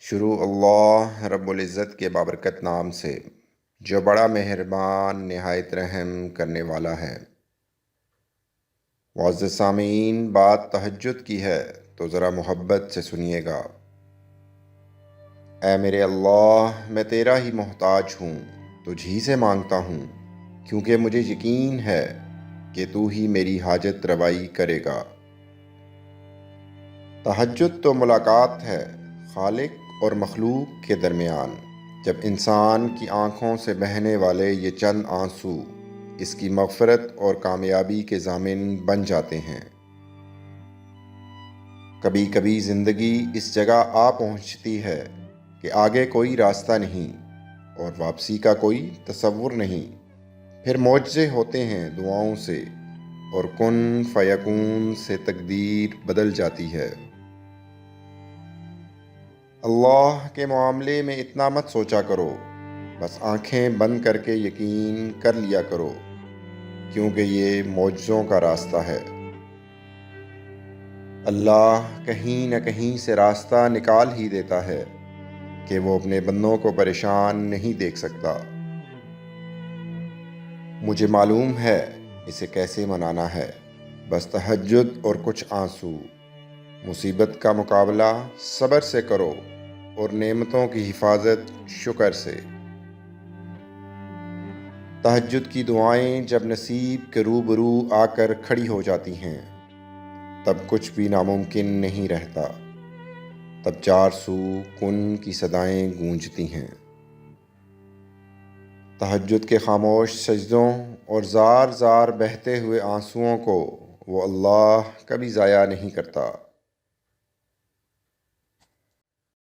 شروع اللہ رب العزت کے بابرکت نام سے جو بڑا مہربان نہایت رحم کرنے والا ہے۔ معزز سامعین، بات تہجد کی ہے تو ذرا محبت سے سنیے گا۔ اے میرے اللہ، میں تیرا ہی محتاج ہوں، تجھ ہی سے مانگتا ہوں، کیونکہ مجھے یقین ہے کہ تو ہی میری حاجت روائی کرے گا۔ تہجد تو ملاقات ہے خالق اور مخلوق کے درمیان، جب انسان کی آنکھوں سے بہنے والے یہ چند آنسو اس کی مغفرت اور کامیابی کے ضامن بن جاتے ہیں۔ کبھی کبھی زندگی اس جگہ آ پہنچتی ہے کہ آگے کوئی راستہ نہیں اور واپسی کا کوئی تصور نہیں، پھر معجزے ہوتے ہیں دعاؤں سے اور کن فیکون سے تقدیر بدل جاتی ہے۔ اللہ کے معاملے میں اتنا مت سوچا کرو، بس آنکھیں بند کر کے یقین کر لیا کرو، کیونکہ یہ معجزوں کا راستہ ہے۔ اللہ کہیں نہ کہیں سے راستہ نکال ہی دیتا ہے کہ وہ اپنے بندوں کو پریشان نہیں دیکھ سکتا۔ مجھے معلوم ہے اسے کیسے منانا ہے، بس تہجد اور کچھ آنسو۔ مصیبت کا مقابلہ صبر سے کرو اور نعمتوں کی حفاظت شکر سے۔ تہجد کی دعائیں جب نصیب کے روبرو آ کر کھڑی ہو جاتی ہیں، تب کچھ بھی ناممکن نہیں رہتا، تب چار سو کن کی صدائیں گونجتی ہیں۔ تہجد کے خاموش سجدوں اور زار زار بہتے ہوئے آنسوؤں کو وہ اللہ کبھی ضائع نہیں کرتا۔